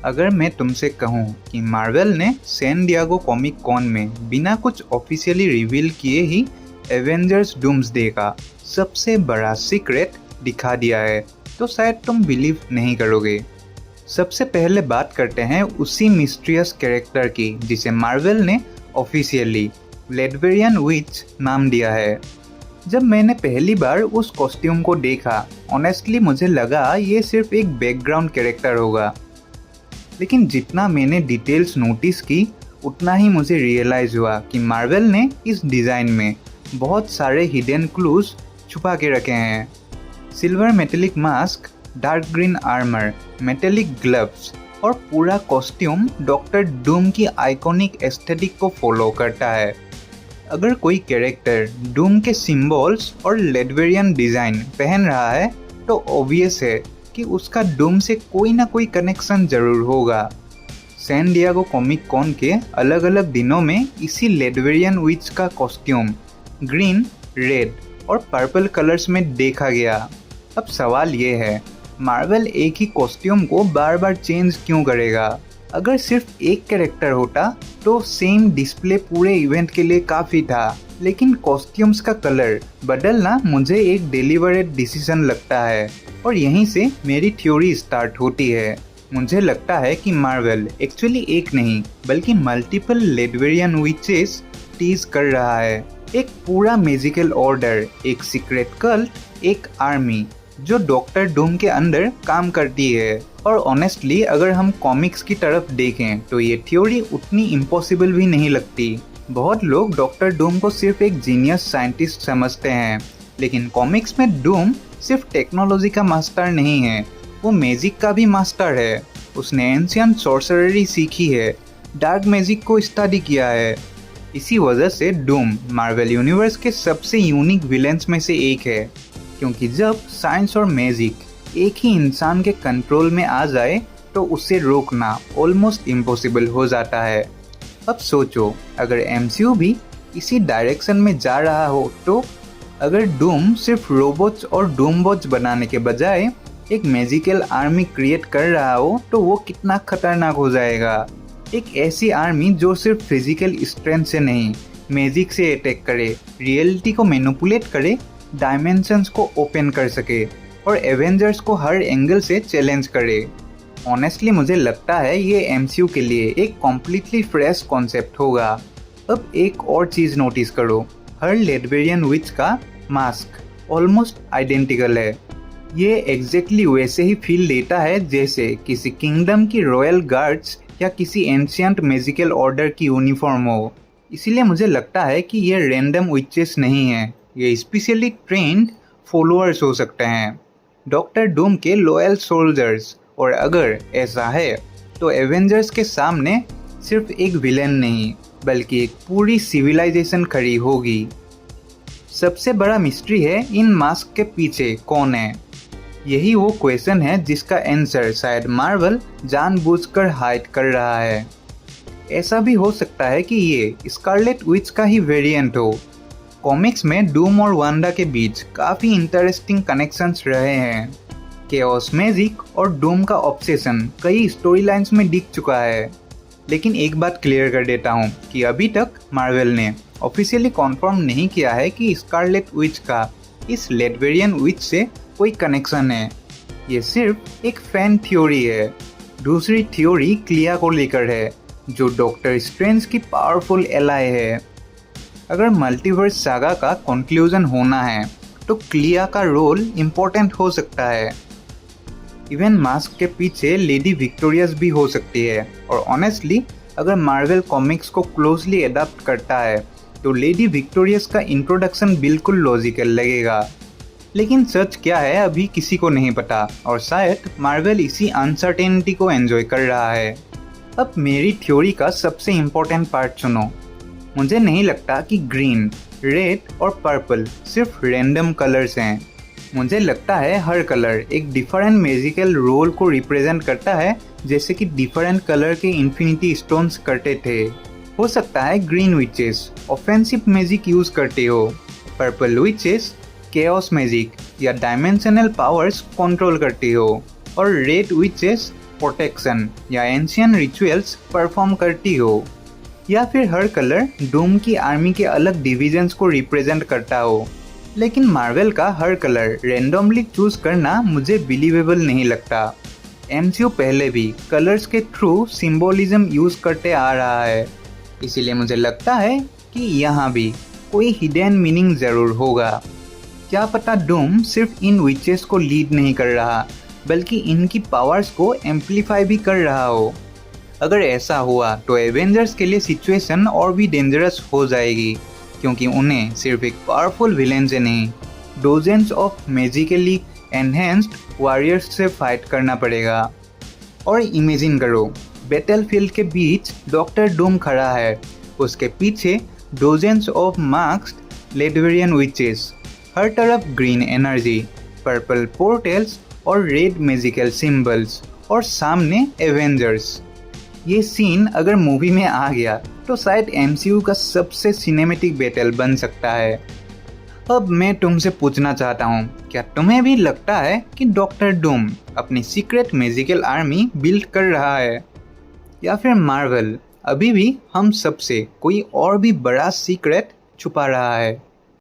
अगर मैं तुमसे कहूँ कि मार्वल ने सैन डिएगो कॉमिक कॉन में बिना कुछ ऑफिशियली रिवील किए ही एवेंजर्स डूम्सडे का सबसे बड़ा सीक्रेट दिखा दिया है, तो शायद तुम बिलीव नहीं करोगे। सबसे पहले बात करते हैं उसी मिस्टीरियस कैरेक्टर की जिसे मार्वल ने ऑफिशियली लेडवेरियन विच नाम दिया है। जब मैंने पहली बार उस कॉस्ट्यूम को देखा, ऑनेस्टली मुझे लगा ये सिर्फ एक बैकग्राउंड कैरेक्टर होगा, लेकिन जितना मैंने डिटेल्स नोटिस की उतना ही मुझे रियलाइज हुआ कि मार्वल ने इस डिज़ाइन में बहुत सारे हिडन क्लूज छुपा के रखे हैं। Silver metallic mask, dark green armour, metallic gloves और पूरा कॉस्ट्यूम डॉक्टर डूम की आइकॉनिक एस्थेटिक को फॉलो करता है। अगर कोई कैरेक्टर डूम के सिंबल्स और लेडवेरियन डिज़ाइन पहन रहा है तो ऑब्वियस है कि उसका डूम से कोई ना कोई कनेक्शन जरूर होगा। सैन डिएगो कॉमिक कॉन के अलग अलग दिनों में इसी लेडवेरियन विच का कॉस्ट्यूम ग्रीन, रेड और पर्पल कलर्स में देखा गया। अब सवाल ये है, मार्वल एक ही कॉस्ट्यूम को बार बार चेंज क्यों करेगा? अगर सिर्फ एक कैरेक्टर होता तो सेम डिस्प्ले पूरे इवेंट के लिए काफ़ी था, लेकिन कॉस्ट्यूम्स का कलर बदलना मुझे एक डेलिबरेट डिसीजन लगता है और यहीं से मेरी थ्योरी स्टार्ट होती है। मुझे लगता है कि मार्वल एक्चुअली एक नहीं बल्कि मल्टीपल लेडवेरियन विचेस टीज कर रहा है। एक पूरा मैजिकल ऑर्डर, एक सीक्रेट कल्ट, एक आर्मी जो डॉक्टर डूम के अंदर काम करती है। और ऑनेस्टली अगर हम कॉमिक्स की तरफ देखें तो ये थ्योरी उतनी इम्पॉसिबल भी नहीं लगती। बहुत लोग डॉक्टर डूम को सिर्फ एक जीनियस साइंटिस्ट समझते हैं, लेकिन कॉमिक्स में डूम सिर्फ टेक्नोलॉजी का मास्टर नहीं है, वो मैजिक का भी मास्टर है। उसने एंशियंट सॉर्सररी सीखी है, डार्क मैजिक को स्टडी किया है। इसी वजह से डूम मार्वल यूनिवर्स के सबसे यूनिक विलेंस में से एक है, क्योंकि जब साइंस और मैजिक एक ही इंसान के कंट्रोल में आ जाए तो उसे रोकना ऑलमोस्ट इम्पॉसिबल हो जाता है। अब सोचो, अगर एमसीयू भी इसी डायरेक्शन में जा रहा हो तो अगर डूम सिर्फ रोबोट्स और डूमबॉट्स बनाने के बजाय एक मैजिकल आर्मी क्रिएट कर रहा हो तो वो कितना खतरनाक हो जाएगा। एक ऐसी आर्मी जो सिर्फ फिजिकल स्ट्रेंथ से नहीं, मैजिक से अटैक करे, रियलिटी को मैनिपुलेट करे, डायमेंशंस को ओपन कर सके और एवेंजर्स को हर एंगल से चैलेंज करे। ऑनेस्टली मुझे लगता है ये एमसीयू के लिए एक कॉम्प्लीटली फ्रेश कॉन्सेप्ट होगा। अब एक और चीज़ नोटिस करो, हर लेडवेरियन विच का मास्क ऑलमोस्ट आइडेंटिकल है। ये एग्जैक्टली वैसे ही फील देता है जैसे किसी किंगडम की रॉयल गार्ड्स या किसी एंशियंट मैजिकल ऑर्डर की यूनिफॉर्म हो। इसीलिए मुझे लगता है कि ये रैंडम विचेस नहीं है, ये स्पेशली ट्रेंड फॉलोअर्स हो सकते हैं, डॉक्टर डूम के लॉयल सोल्जर्स। और अगर ऐसा है तो एवेंजर्स के सामने सिर्फ एक विलेन नहीं बल्कि एक पूरी सिविलाइजेशन खड़ी होगी। सबसे बड़ा मिस्ट्री है इन मास्क के पीछे कौन है। यही वो क्वेश्चन है जिसका आंसर शायद मार्वल जानबूझकर हाइड कर रहा है। ऐसा भी हो सकता है कि ये स्कारलेट विच का ही वेरिएंट हो। कॉमिक्स में डूम और वांडा के बीच काफ़ी इंटरेस्टिंग कनेक्शंस रहे हैं। केओस मैजिक और डूम का ऑब्सेशन कई स्टोरी लाइन्स में दिख चुका है। लेकिन एक बात क्लियर कर देता हूँ कि अभी तक मार्वल ने ऑफिशियली कॉन्फर्म नहीं किया है कि स्कारलेट विच का इस लेडवेरियन विच से कोई कनेक्शन है। ये सिर्फ एक फैन थ्योरी है। दूसरी थ्योरी क्लिया को लेकर है, जो डॉक्टर स्ट्रेंज की पावरफुल एलाय है। अगर मल्टीवर्स सागा का कंक्लूजन होना है तो क्लिया का रोल इम्पोर्टेंट हो सकता है। इवन मास्क के पीछे लेडी विक्टोरियस भी हो सकती है। और ऑनेस्टली अगर मार्वल कॉमिक्स को क्लोजली अडॉप्ट करता है तो लेडी विक्टोरियस का इंट्रोडक्शन बिल्कुल लॉजिकल लगेगा। लेकिन सच क्या है अभी किसी को नहीं पता और शायद मार्वल इसी अनसर्टेनिटी को एंजॉय कर रहा है। अब मेरी थ्योरी का सबसे इम्पोर्टेंट पार्ट सुनो। मुझे नहीं लगता कि ग्रीन, रेड और पर्पल सिर्फ रैंडम कलर्स हैं। मुझे लगता है हर कलर एक डिफरेंट मैजिकल रोल को रिप्रेजेंट करता है, जैसे कि डिफरेंट कलर के इन्फिनिटी स्टोन्स करते थे। हो सकता है green witches offensive magic use करते हो, पर्पल विचेस केओस मैजिक या डायमेंशनल पावर्स कंट्रोल करती हो और रेड विचेस प्रोटेक्शन या एंशियंट रिचुअल्स परफॉर्म करती हो, या फिर हर कलर डूम की आर्मी के अलग डिविजन्स को रिप्रेजेंट करता हो। लेकिन मार्वल का हर कलर रैंडमली चूज करना मुझे बिलीवेबल नहीं लगता। एमसीयू पहले भी कलर्स के थ्रू सिंबोलिज्म यूज करते आ रहा है, इसीलिए मुझे लगता है कि यहाँ भी कोई हिडन मीनिंग जरूर होगा। क्या पता डूम सिर्फ इन विचेस को लीड नहीं कर रहा, बल्कि इनकी पावर्स को एम्पलीफाई भी कर रहा हो। अगर ऐसा हुआ तो एवेंजर्स के लिए सिचुएशन और भी डेंजरस हो जाएगी, क्योंकि उन्हें सिर्फ एक पावरफुल विलेन से नहीं, dozens of magically enhanced warriors से फाइट करना पड़ेगा। और इमेजिन करो, बैटलफील्ड के बीच डॉक्टर डूम खड़ा है, उसके पीछे डोजेंस ऑफ मास्क्ड लेडवेरियन विचेस, हर तरफ ग्रीन एनर्जी, पर्पल पोर्टल्स और रेड मैजिकल सिंबल्स, और सामने एवेंजर्स। ये सीन अगर मूवी में आ गया तो शायद एमसीयू का सबसे सिनेमैटिक बैटल बन सकता है। अब मैं तुमसे पूछना चाहता हूँ, क्या तुम्हें भी लगता है कि डॉक्टर डूम अपनी सीक्रेट मैजिकल आर्मी बिल्ड कर रहा है, या फिर मार्वल अभी भी हम सबसे कोई और भी बड़ा सीक्रेट छुपा रहा है?